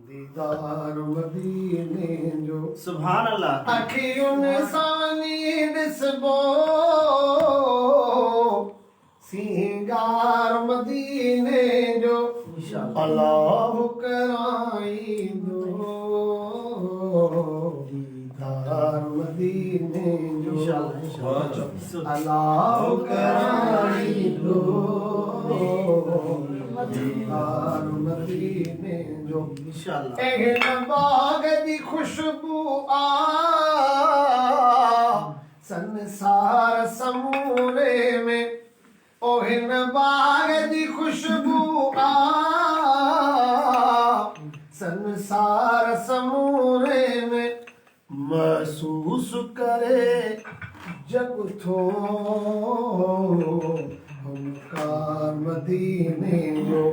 दीदार मदीने जो सुभान अल्लाह अखियुन सानी दिसबो सिंगार मदीने जो अल्लाह कराई दो दीदार मदीने जो अल्लाह कराई दो दीदार मदीने जो इंशाअल्लाह बाग दी खुशबू आ संसार समूरे में ओहिन बाग दी खुशबू आ संसार समूरे में महसूस करे जग थो हमकार मदीने जो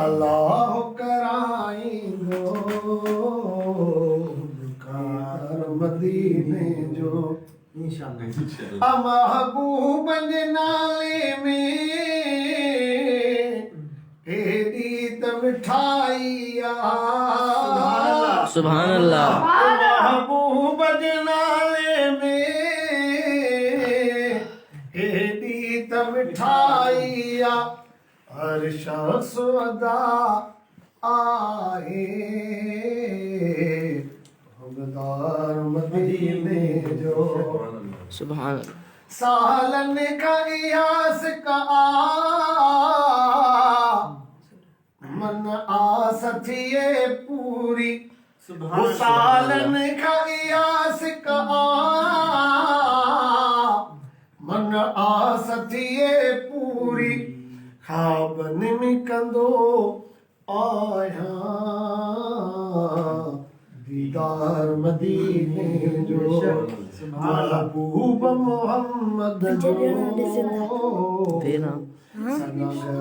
अल्लाह कराई दो हमकार मदीने जो इंशाअल्लाह महबूब नाले में एदी त मिठाइया सुभान अल्लाह महबूब नाले में एदी त मिठाइया हर शख्स अदा आए हमदार मदीने जो सुभान अल्लाह सालन का इयास का मन आस थी ये पूरी वो सालन का इयास का मन आस थी ये पूरी खाब निमिकंदो आया दीदार मदीने जो महबूब मोहम्मद जो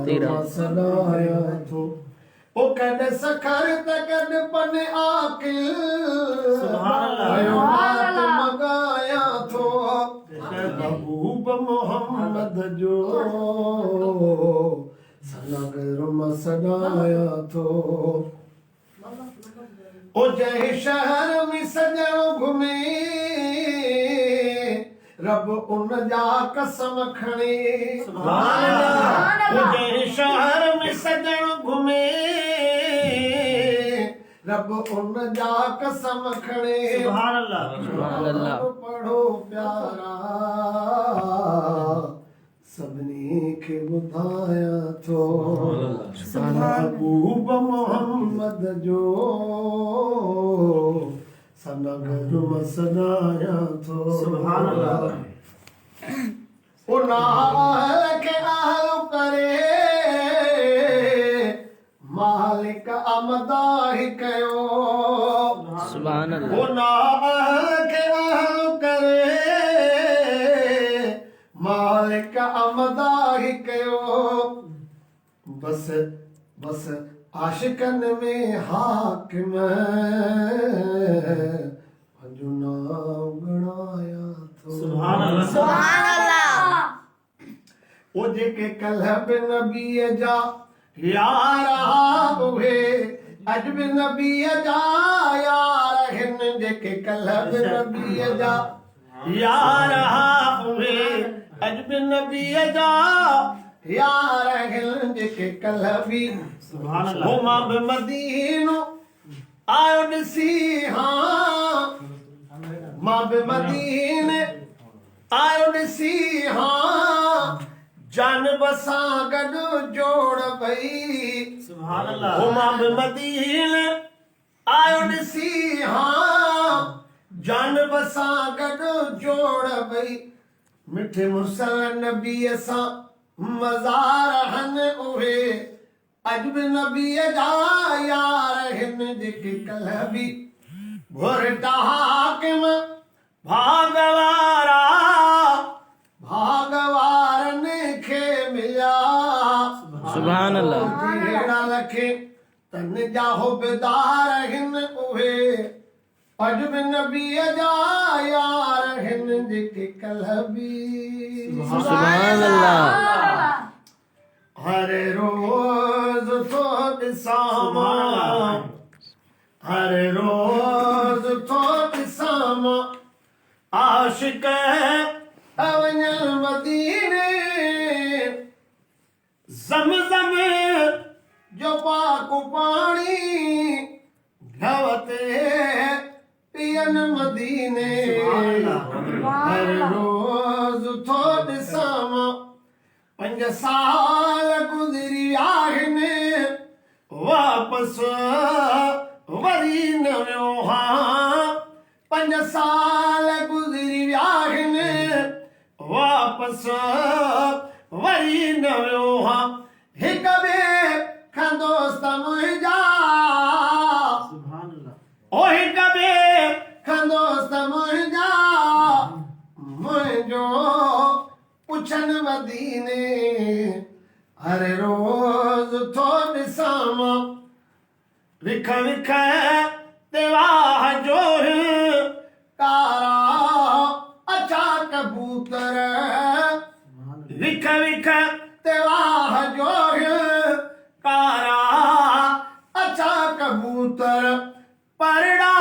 तेरा सनाया तो ओ कद सखर तकद पन आकिल मगाया तो महबूब मोहम्मद जो सनगर मसनाया तो ओ जय शहर में सजो घुमे रब उन जा कसम खणे सुभान अल्लाह ओ जय शहर में सजो घुमे रब उन जा कसम खणे सुभान अल्लाह पढ़ो प्यारा सबने के बुधाया तो महबूब मोहम्मद जो सनगर मसनाया तो सुभान अल्लाह ओ नाल के आहल करे मालिक अमदाही कयो सुभान ओ अल्लाह नाल के आहल करे मालिक अमदाही कयो बस बस आशिकन में हाकिम अजुना गणाया तो सुभान अल्लाह ओ जेके कल्ब नबी जा यार हुए अजब नबी जा यार हिन जेके कल्ब नबी जा यार हुए अजब नबी जा यार हिन जेके कल्बी सुभान अल्लाह ओ मां बि मदीनो आयो ॾिसी हां मां बि मदीने आयो ॾिसी हां जानब सां गॾु जोड़ भई सुभान अल्लाह ओ मां बि मदीने आयो ॾिसी हां जानब सां गॾु जोड़ भई मिठे मुसल नबीअ सां मज़ार हन उहे अजब नबी जा यार हिन जेके कल्बी भुरटा हाकिम भागवारन खे मिलिया सुभान अल्लाह हेड़ा लखे तन जा हुबदार हिन उहे अजब नबी जा यार हिन जेके कल्बी सुभान अल्लाह हर रोज तो ॾिसां हर रोज तो ॾिसां आशिक वञल मदीने ज़मज़म जो पाक पाणी घवते पियन मदीने हर रोज थो ॾिसां 5 साल गुज़री आहिनि वापस वरी न वियो हां 5 साल गुज़री आहिनि वापस वरी न वियो हां हिक ॿिए खां दोस्त मुंहिंजा सुभान अल्लाह ओ हिक ॿिए खां दोस्त मुंहिंजा मुंहिंजो पुछन मदीने हर रोज थो ॾिसां विख विख ते वाह जो कारा अछा कबूतर विख विख ते वाह जो कारा अछा कबूतर परड़ा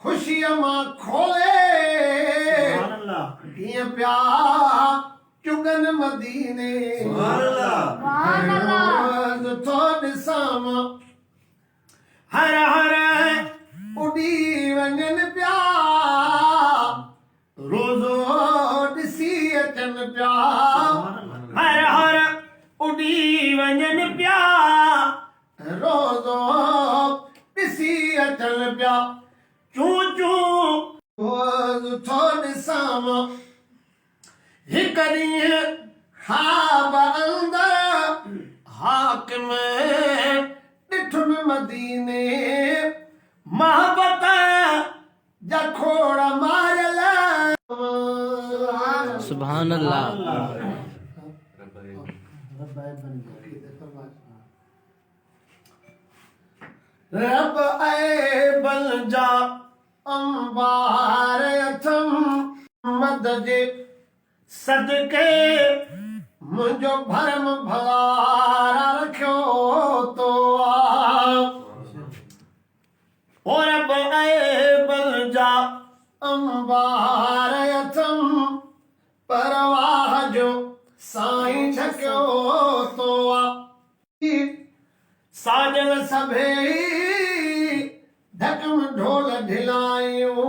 खुशीअ मां खोले सुभान अल्लाह कीअं पिया चुगन मदीने सुभान अल्लाह रोज थो ॾिसां हर हर उॾी वञनि पिया रोज़ो ॾिसी अचनि पिया हर हर उॾी वञनि पिया रोज़ो ॾिसी अचनि पिया चूं चूं रोज़ थो ॾिसां हिक ॾींहुं ख़्वाब अंदरि हाकिम ॾिठुमि मदीने मोहबत जा खोड़ मारियल सुभान अल्लाह रब ऐबल जा अंबार अथम मद जे सदके मुंहिंजो भरम भलारा रखियो तो ओ रब ऐबल जा अंबार अथम परवाह जो साईं झकियो तो साजन सभेई धकम ढोल ढिलायूं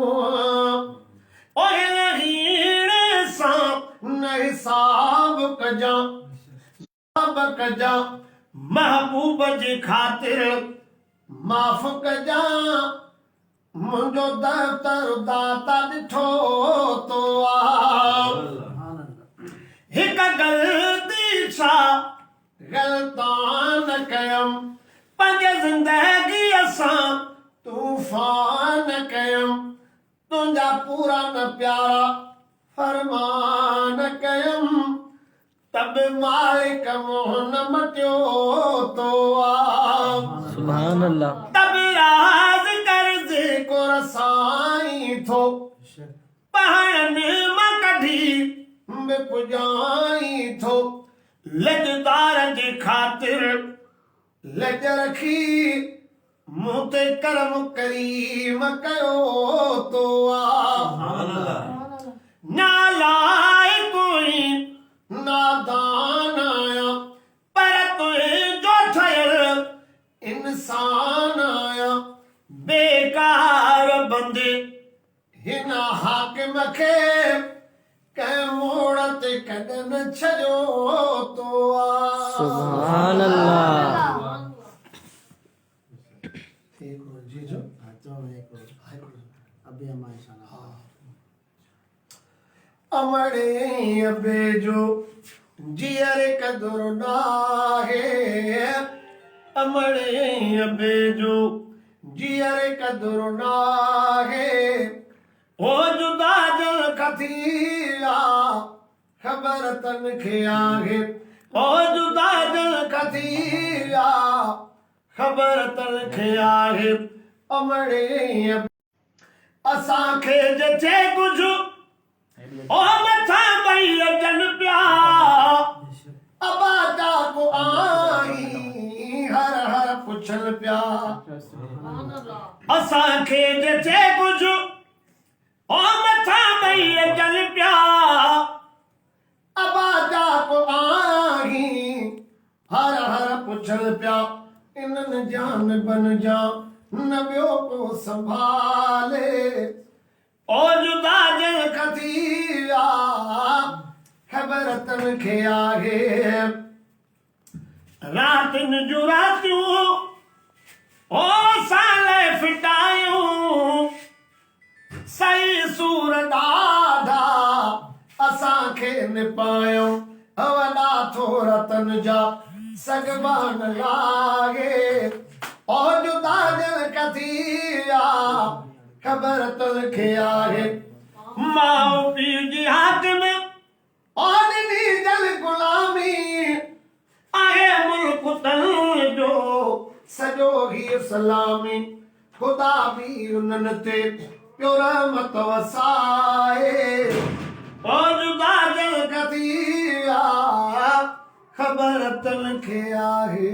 ओए हीण सां न हिसाब कजां हिसाब कजां महबूब जी ख़ातिर माफ़ कजां मुंहिंजो दफ़्तर दाता ॾिठो तो हिक ग़लती छा ग़लतान कयमि पंहिंजे ज़िंदगीअ सां तूफ़ान कयमि तुंहिंजा पूरा न प्यारा फरमान कयमि तब मालिक मोहन मटियो तो सुभान अल्लाह तब राज कर्ज़ को रसाई थो पहाड़नि मां कढी पुॼाई थो लजदार जे ख़ातिर लज रखी मूं ते करम करीम कयो तो नालाए कोई नादान आया पर तुंहिंजो ठहियल इंसान आया बेकार बंदे हिन हाकिम खे कंहिं मोड़ ते कॾहिं न छॾियो तो सुभान अल्लाह अमड़े अबे जो जियर कदुर नाहे अमड़े अबे जो जियर कदुर नाहे ओ जुदा जल कथीला ख़बर तन खे आहे ओ जुदा जल कथीला ख़बर तन खे आहे अमड़े असांखे जे कुझु ओ मथां ॿई अचनि पिया अबा जा को आई हर हर पुछल पिया असांखे जे कुछ ओ मथा मई जल पिया अबा जा को आई हर हर पुछल पिया इन्हनि जान बन जा न ॿियो को संभाले ओ जुदा जल कथी आ ख़बर तन खे आहे रातिन जूं रातियूं ओ साल फिटायूं सही सूर ॾाढा असांखे निपायो वॾा थोर तन जा सगवान लागे ओ जुदा दिल कथी आ ख़बर तन खे आहे माउ पीउ जी हाकिम और नी जल गुलामी आहे मुल्क तन जो सॼो ही सलामी ख़ुदा बि उन्हनि ते पियो रहमत वसाए ओ जुदा जल कथी आ ख़बर तन खे आहे